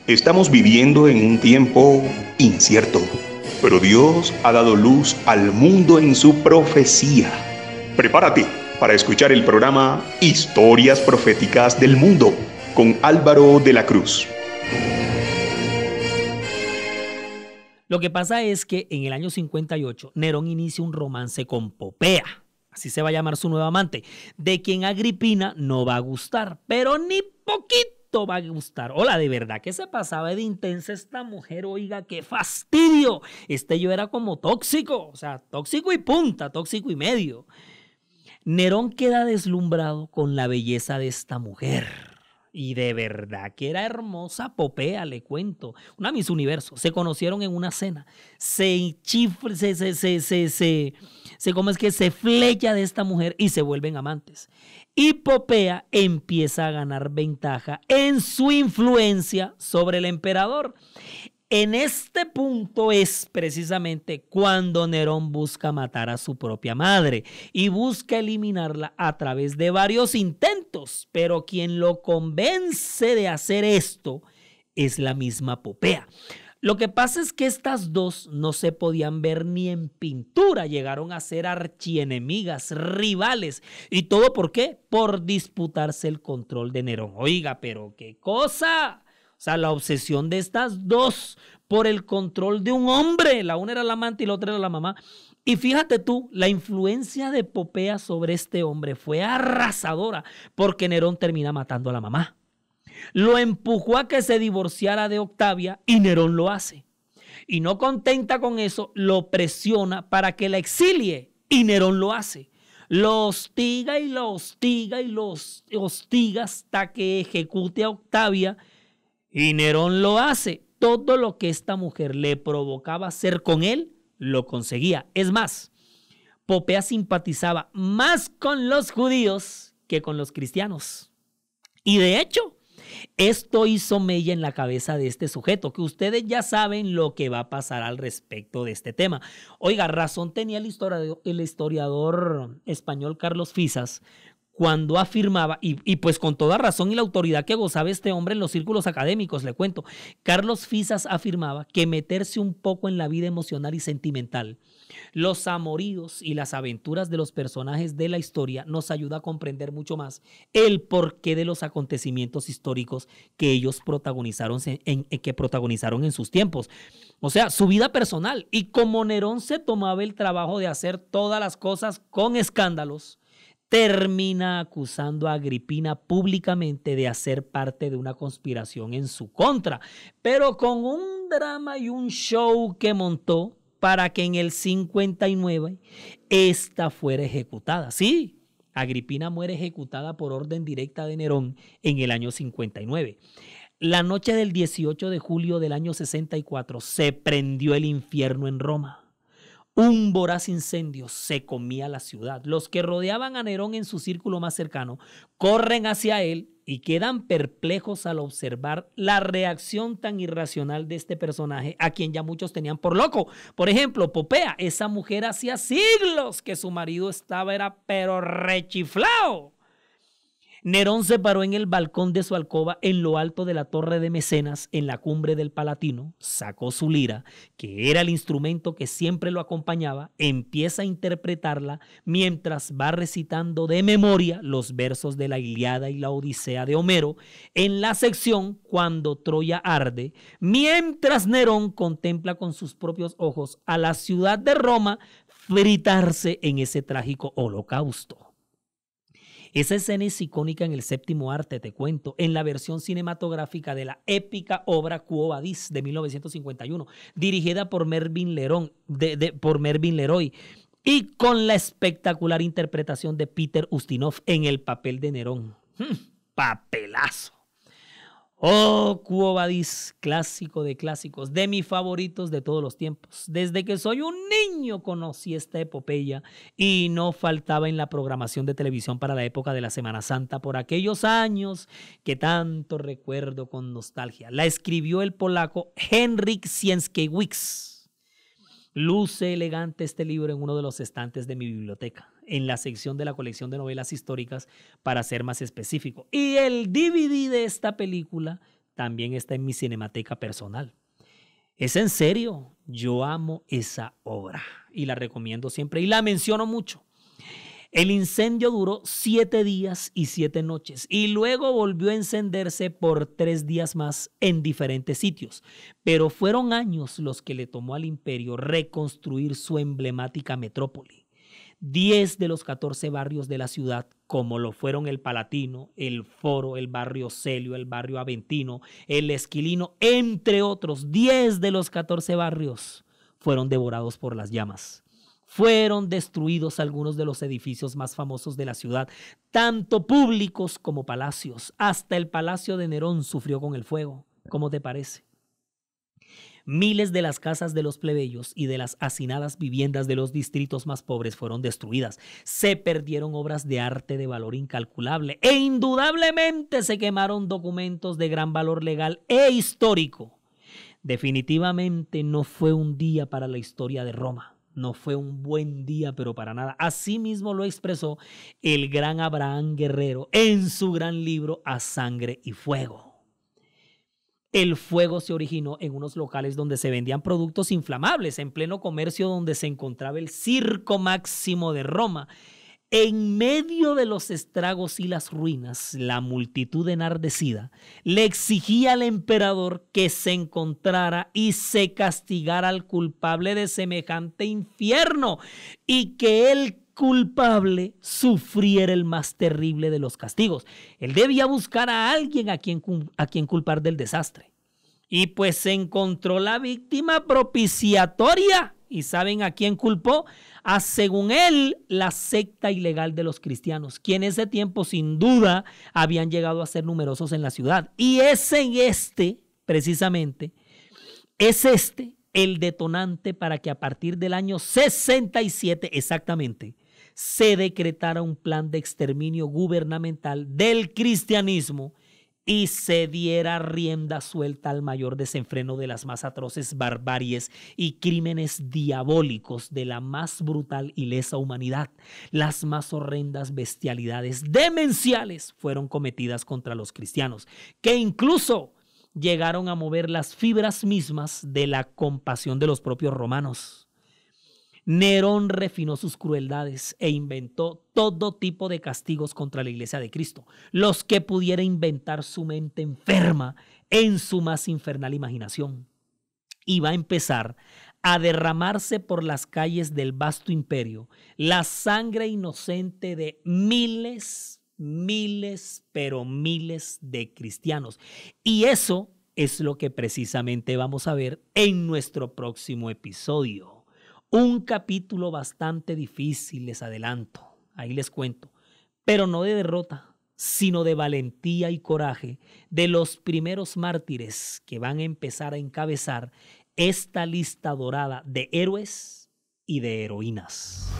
Estamos viviendo en un tiempo incierto, pero Dios ha dado luz al mundo en su profecía. Prepárate para escuchar el programa Historias Proféticas del Mundo con Álvaro de la Cruz. Lo que pasa es que en el año 58 Nerón inicia un romance con Popea, así se va a llamar su nueva amante, de quien Agripina no va a gustar, pero ni poquito va a gustar. Hola, de verdad que se pasaba de intensa esta mujer, oiga, qué fastidio. Yo era como tóxico, o sea, tóxico y punta, tóxico y medio. Nerón queda deslumbrado con la belleza de esta mujer. Y de verdad que era hermosa Popea, le cuento. Una Miss Universo. Se conocieron en una cena. ¿Cómo es que se flecha de esta mujer y se vuelven amantes? Y Popea empieza a ganar ventaja en su influencia sobre el emperador. En este punto es precisamente cuando Nerón busca matar a su propia madre y busca eliminarla a través de varios intentos, pero quien lo convence de hacer esto es la misma Popea. Lo que pasa es que estas dos no se podían ver ni en pintura, llegaron a ser archienemigas, rivales. ¿Y todo por qué? Por disputarse el control de Nerón. Oiga, pero qué cosa. O sea, la obsesión de estas dos por el control de un hombre. La una era la amante y la otra era la mamá. Y fíjate tú, la influencia de Popea sobre este hombre fue arrasadora porque Nerón termina matando a la mamá. Lo empujó a que se divorciara de Octavia y Nerón lo hace. Y no contenta con eso, lo presiona para que la exilie y Nerón lo hace. Lo hostiga y lo hostiga y lo hostiga hasta que ejecute a Octavia. Y Nerón lo hace. Todo lo que esta mujer le provocaba hacer con él, lo conseguía. Es más, Popea simpatizaba más con los judíos que con los cristianos. Y de hecho, esto hizo mella en la cabeza de este sujeto, que ustedes ya saben lo que va a pasar al respecto de este tema. Oiga, razón tenía el historiador español Carlos Fisas cuando afirmaba, y pues con toda razón y la autoridad que gozaba este hombre en los círculos académicos, le cuento, Carlos Fisas afirmaba que meterse un poco en la vida emocional y sentimental, los amoríos y las aventuras de los personajes de la historia nos ayuda a comprender mucho más el porqué de los acontecimientos históricos que ellos protagonizaron en sus tiempos. O sea, su vida personal. Y como Nerón se tomaba el trabajo de hacer todas las cosas con escándalos, termina acusando a Agripina públicamente de hacer parte de una conspiración en su contra, pero con un drama y un show que montó para que en el 59 esta fuera ejecutada. Sí, Agripina muere ejecutada por orden directa de Nerón en el año 59. La noche del 18 de julio del año 64 se prendió el infierno en Roma. Un voraz incendio se comía la ciudad. Los que rodeaban a Nerón en su círculo más cercano corren hacia él y quedan perplejos al observar la reacción tan irracional de este personaje a quien ya muchos tenían por loco. Por ejemplo, Popea, esa mujer hacía siglos que su marido era pero rechiflao. Nerón se paró en el balcón de su alcoba en lo alto de la torre de Mecenas, en la cumbre del Palatino, sacó su lira, que era el instrumento que siempre lo acompañaba, empieza a interpretarla mientras va recitando de memoria los versos de la Ilíada y la Odisea de Homero en la sección Cuando Troya arde, mientras Nerón contempla con sus propios ojos a la ciudad de Roma fritarse en ese trágico holocausto. Esa escena es icónica en el séptimo arte, te cuento, en la versión cinematográfica de la épica obra Quo Vadis de 1951, dirigida por Mervyn Leroy, y con la espectacular interpretación de Peter Ustinov en el papel de Nerón. ¡Papelazo! Oh, Quo Vadis, clásico de clásicos, de mis favoritos de todos los tiempos. Desde que soy un niño conocí esta epopeya y no faltaba en la programación de televisión para la época de la Semana Santa por aquellos años que tanto recuerdo con nostalgia. La escribió el polaco Henryk Sienkiewicz. Luce elegante este libro en uno de los estantes de mi biblioteca, en la sección de la colección de novelas históricas, para ser más específico. Y el DVD de esta película también está en mi cinemateca personal. Es en serio, yo amo esa obra y la recomiendo siempre y la menciono mucho. El incendio duró 7 días y 7 noches y luego volvió a encenderse por 3 días más en diferentes sitios. Pero fueron años los que le tomó al imperio reconstruir su emblemática metrópoli. 10 de los 14 barrios de la ciudad, como lo fueron el Palatino, el Foro, el barrio Celio, el barrio Aventino, el Esquilino, entre otros, 10 de los 14 barrios fueron devorados por las llamas. Fueron destruidos algunos de los edificios más famosos de la ciudad, tanto públicos como palacios. Hasta el Palacio de Nerón sufrió con el fuego. ¿Cómo te parece? Miles de las casas de los plebeyos y de las hacinadas viviendas de los distritos más pobres fueron destruidas. Se perdieron obras de arte de valor incalculable e indudablemente se quemaron documentos de gran valor legal e histórico. Definitivamente no fue un día para la historia de Roma. No fue un buen día, pero para nada. Asimismo lo expresó el gran Abraham Guerrero en su gran libro A Sangre y Fuego. El fuego se originó en unos locales donde se vendían productos inflamables, en pleno comercio donde se encontraba el Circo Máximo de Roma. En medio de los estragos y las ruinas, la multitud enardecida le exigía al emperador que se encontrara y se castigara al culpable de semejante infierno y que el culpable sufriera el más terrible de los castigos. Él debía buscar a alguien a quien culpar del desastre. Y pues se encontró la víctima propiciatoria. ¿Y saben a quién culpó? A, según él, la secta ilegal de los cristianos, que en ese tiempo sin duda habían llegado a ser numerosos en la ciudad. Y precisamente, es el detonante para que a partir del año 67 exactamente, se decretara un plan de exterminio gubernamental del cristianismo y se diera rienda suelta al mayor desenfreno de las más atroces barbaries y crímenes diabólicos de la más brutal y lesa humanidad. Las más horrendas bestialidades demenciales fueron cometidas contra los cristianos, que incluso llegaron a mover las fibras mismas de la compasión de los propios romanos. Nerón refinó sus crueldades e inventó todo tipo de castigos contra la Iglesia de Cristo, los que pudiera inventar su mente enferma en su más infernal imaginación. Y va a empezar a derramarse por las calles del vasto imperio la sangre inocente de miles, pero miles de cristianos. Y eso es lo que precisamente vamos a ver en nuestro próximo episodio. Un capítulo bastante difícil, les adelanto, ahí les cuento, pero no de derrota, sino de valentía y coraje de los primeros mártires que van a empezar a encabezar esta lista dorada de héroes y de heroínas.